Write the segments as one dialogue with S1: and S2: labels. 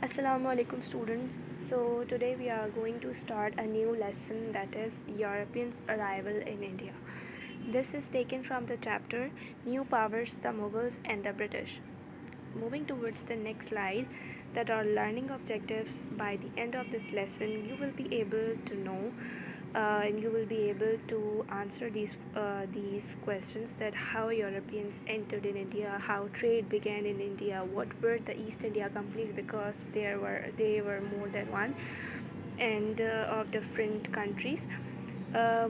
S1: Assalamu alaikum students. So today we are going to start a new lesson, that is Europeans' arrival in India. This is taken from the chapter New Powers, the Mughals and the British. Moving towards the next slide, that are learning objectives. By the end of this lesson you will be able to know and you will be able to answer these questions, that how Europeans entered in India, how trade began in India, what were the East India companies, because they were more than one, and of different countries.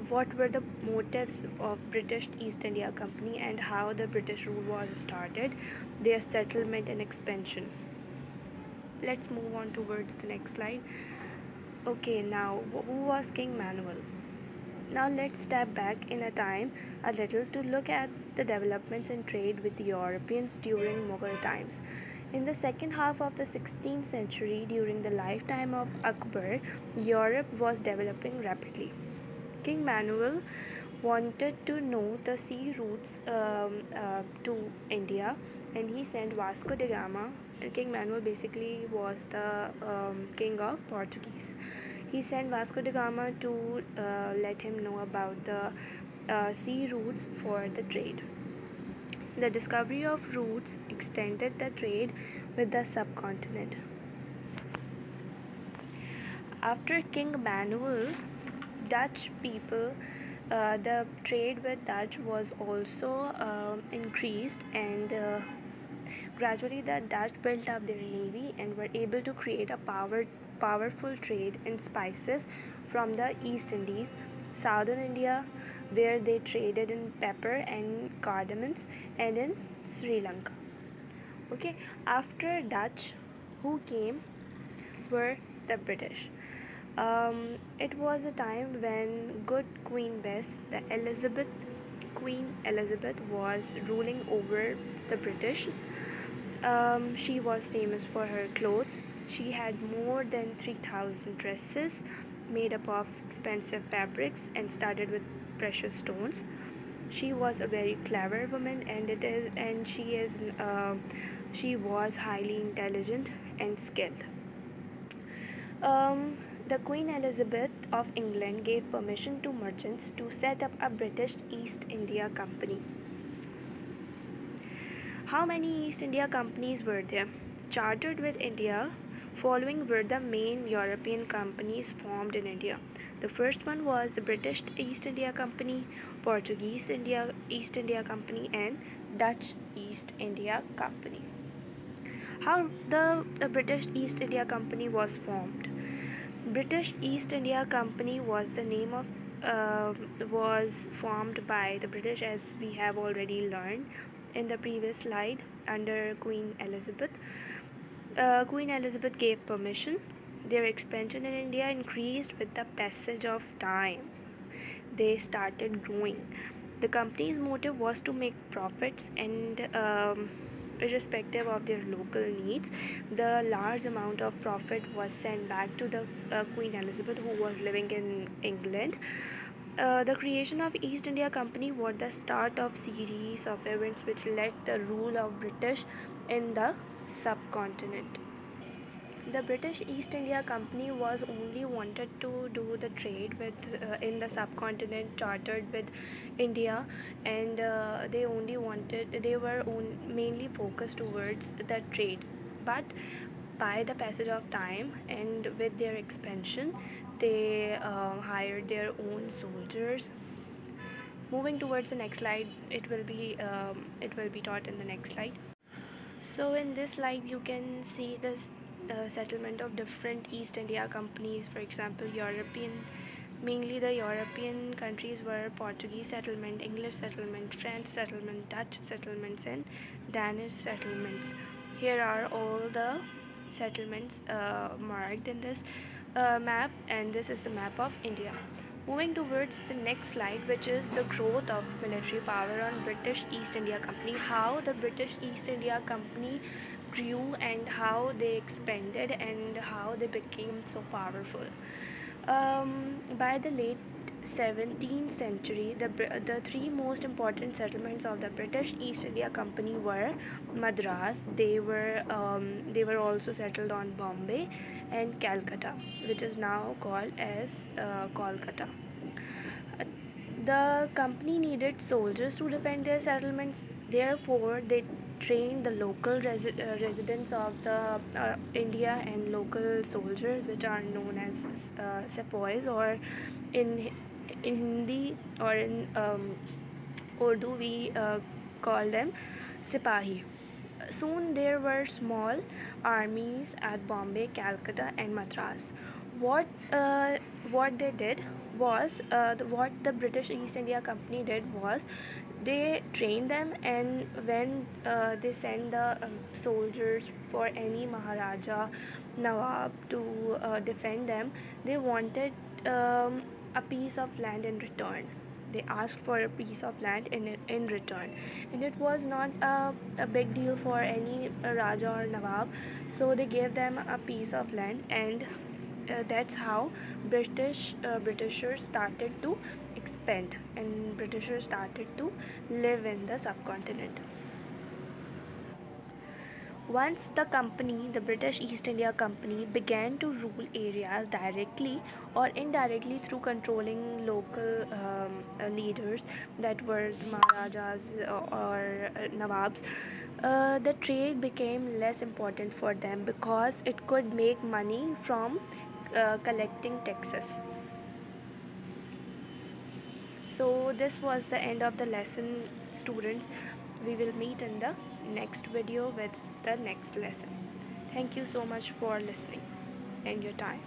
S1: What were the motives of British East India Company and how the British rule was started, their settlement and expansion. Let's move on towards the next slide. Okay, now who was King Manuel? Now let's step back in a time a little to look at the developments in trade with the Europeans during Mughal times. In the second half of the 16th century, during the lifetime of Akbar, Europe was developing rapidly. King Manuel wanted to know the sea routes to India, and he sent Vasco da Gama. And King Manuel basically was the king of Portuguese. He sent Vasco da Gama to let him know about the sea routes for the trade. The discovery of routes extended the trade with the subcontinent. After King Manuel, Dutch people, the trade with Dutch was also increased, and gradually the Dutch built up their navy and were able to create a powerful trade in spices from the East Indies, southern India, where they traded in pepper and cardamoms, and in Sri Lanka. Okay, after Dutch, who came were the British. It was a time when good Queen Bess, Queen Elizabeth, was ruling over the British. She was famous for her clothes. She had more than 3,000 dresses made up of expensive fabrics and studded with precious stones. She was a very clever woman, and she was highly intelligent and skilled. The Queen Elizabeth of England gave permission to merchants to set up a British East India Company. How many East India companies were there? Chartered with India, following were the main European companies formed in India. The first one was the British East India Company, Portuguese East India Company, and Dutch East India Company. How the British East India Company was formed? British East India Company was the name of was formed by the British, as we have already learned in the previous slide, under Queen Elizabeth. Queen Elizabeth gave permission. Their expansion in India increased with the passage of time. They started growing. The company's motive was to make profits, and irrespective of their local needs, the large amount of profit was sent back to the Queen Elizabeth, who was living in England. The creation of East India Company was the start of series of events which led the rule of British in the subcontinent. The British East India Company was only wanted to do the trade with in the subcontinent, chartered with India, and they were mainly focused towards the trade. But by the passage of time and with their expansion, they hired their own soldiers. Moving towards the next slide, it will be taught in the next slide. So in this slide you can see this settlement of different East India companies. For example, mainly the European countries were Portuguese settlement, English settlement, French settlement, Dutch settlements, and Danish settlements. Here are all the settlements marked in this map, and this is the map of India. Moving towards the next slide, which is the growth of military power on British East India Company, how the British East India Company grew and how they expanded and how they became so powerful. By the late 17th century, the three most important settlements of the British East India Company were Madras. They were also settled on Bombay and Calcutta, which is now called as Kolkata. The company needed soldiers to defend their settlements. Therefore, they trained the local residents of the India and local soldiers, which are known as sepoys, or in in Hindi or in Urdu we call them sipahi. Soon there were small armies at Bombay, Calcutta, and Madras. What what they did was what the British East India Company did was they trained them, and when they sent the soldiers for any Maharaja, Nawab to defend them, they wanted a piece of land in return. They asked for a piece of land in return, and it was not a big deal for any Raja or Nawab, so they gave them a piece of land, and that's how Britishers started to expand, and Britishers started to live in the subcontinent. Once the British East India Company, began to rule areas directly or indirectly through controlling local leaders, that were the Maharajas or Nawabs, the trade became less important for them because it could make money from collecting taxes. So this was the end of the lesson, students. We will meet in the next video with the next lesson. Thank you so much for listening and your time.